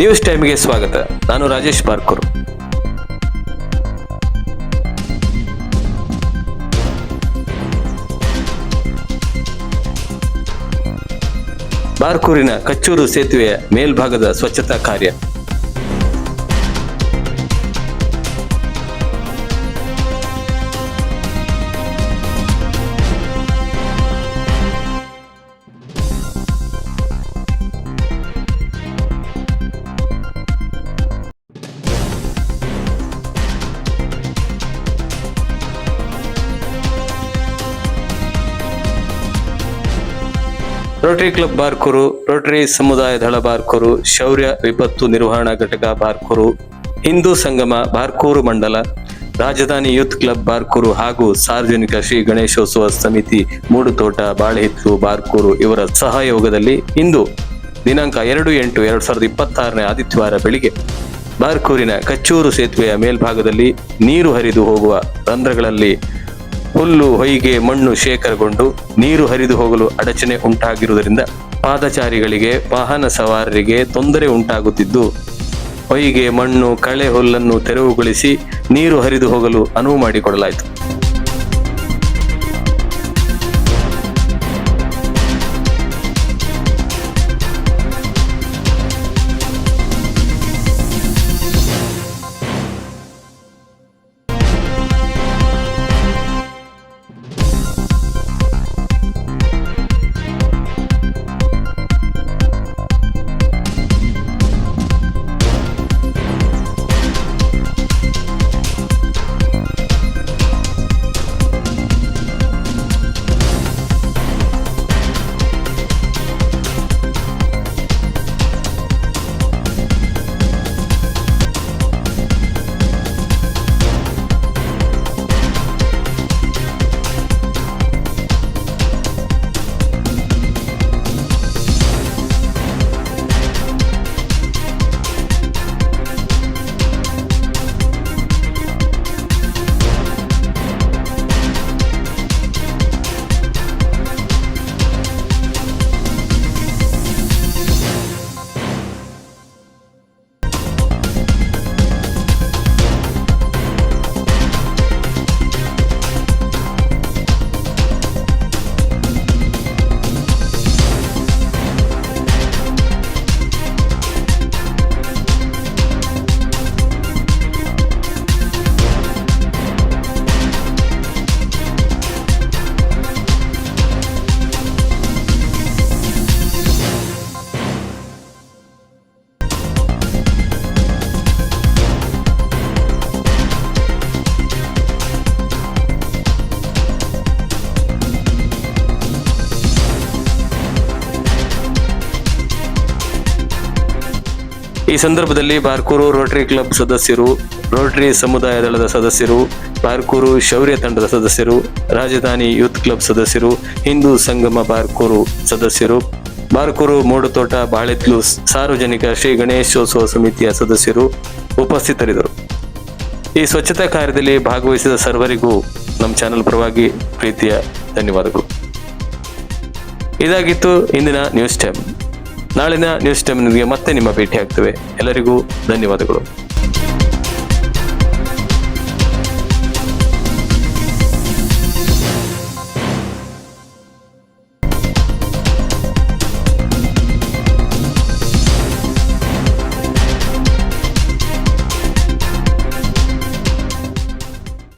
News ಟೈಮ್ಗೆ ಸ್ವಾಗತ. ನಾನು ರಾಜೇಶ್ ಬಾರ್ಕೂರು. ಬಾರ್ಕೂರಿನ ಕಚ್ಚೂರು ಸೇತುವೆಯ ಮೇಲ್ಭಾಗದ ಸ್ವಚ್ಛತಾ ಕಾರ್ಯ. ರೋಟರಿ ಕ್ಲಬ್ ಬಾರ್ಕೂರು, ರೋಟರಿ ಸಮುದಾಯ ದಳ ಬಾರ್ಕೂರು, ಶೌರ್ಯ ವಿಪತ್ತು ನಿರ್ವಹಣಾ ಘಟಕ ಬಾರ್ಕೂರು, ಹಿಂದೂ ಸಂಗಮ ಬಾರ್ಕೂರು ಮಂಡಲ, ರಾಜಧಾನಿ ಯೂತ್ ಕ್ಲಬ್ ಬಾರ್ಕೂರು ಹಾಗೂ ಸಾರ್ವಜನಿಕ ಶ್ರೀ ಗಣೇಶೋತ್ಸವ ಸಮಿತಿ ಮೂಡುತೋಟ ಬಾಳೆಹಿತ್ಲು ಬಾರ್ಕೂರು ಇವರ ಸಹಯೋಗದಲ್ಲಿ ಇಂದು ದಿನಾಂಕ 2/8/2026 ಆದಿತ್ಯವಾರ ಬೆಳಿಗ್ಗೆ ಬಾರ್ಕೂರಿನ ಕಚ್ಚೂರು ಸೇತುವೆಯ ಮೇಲ್ಭಾಗದಲ್ಲಿ ನೀರು ಹರಿದು ಹೋಗುವ ರಂಧ್ರಗಳಲ್ಲಿ ಹುಲ್ಲು, ಹೊಯ್ಗೆ, ಮಣ್ಣು ಶೇಖರಗೊಂಡು ನೀರು ಹರಿದು ಹೋಗಲು ಅಡಚಣೆ ಉಂಟಾಗಿರುವುದರಿಂದ ಪಾದಚಾರಿಗಳಿಗೆ, ವಾಹನ ಸವಾರರಿಗೆ ತೊಂದರೆ ಉಂಟಾಗುತ್ತಿದ್ದು, ಹೊಯ್ಗೆ, ಮಣ್ಣು, ಕಳೆ, ಹುಲ್ಲನ್ನು ತೆರವುಗೊಳಿಸಿ ನೀರು ಹರಿದು ಹೋಗಲು ಅನುವು ಮಾಡಿಕೊಡಲಾಯಿತು. ಈ ಸಂದರ್ಭದಲ್ಲಿ ಬಾರ್ಕೂರು ರೋಟರಿ ಕ್ಲಬ್ ಸದಸ್ಯರು, ರೋಟರಿ ಸಮುದಾಯ ದಳದ ಸದಸ್ಯರು, ಬಾರ್ಕೂರು ಶೌರ್ಯ ತಂಡದ ಸದಸ್ಯರು, ರಾಜಧಾನಿ ಯೂತ್ ಕ್ಲಬ್ ಸದಸ್ಯರು, ಹಿಂದೂ ಸಂಗಮ ಬಾರ್ಕೂರು ಸದಸ್ಯರು, ಬಾರ್ಕೂರು ಮೂಡುತೋಟ ಬಾಳೆಹಿತ್ಲು ಸಾರ್ವಜನಿಕ ಶ್ರೀ ಗಣೇಶೋತ್ಸವ ಸಮಿತಿಯ ಸದಸ್ಯರು ಉಪಸ್ಥಿತರಿದ್ದರು. ಈ ಸ್ವಚ್ಛತಾ ಕಾರ್ಯದಲ್ಲಿ ಭಾಗವಹಿಸಿದ ಸರ್ವರಿಗೂ ನಮ್ಮ ಚಾನೆಲ್ ಪರವಾಗಿ ಪ್ರೀತಿಯ ಧನ್ಯವಾದಗಳು. ಇದಾಗಿತ್ತು ಇಂದಿನ ನ್ಯೂಸ್ ಟೈಮ್. ನಾಳಿನ ನ್ಯೂಸ್ ಟೈಮ್ನೊಂದಿಗೆ ಮತ್ತೆ ನಿಮ್ಮ ಭೇಟಿ ಆಗ್ತೇವೆ. ಎಲ್ಲರಿಗೂ ಧನ್ಯವಾದಗಳು.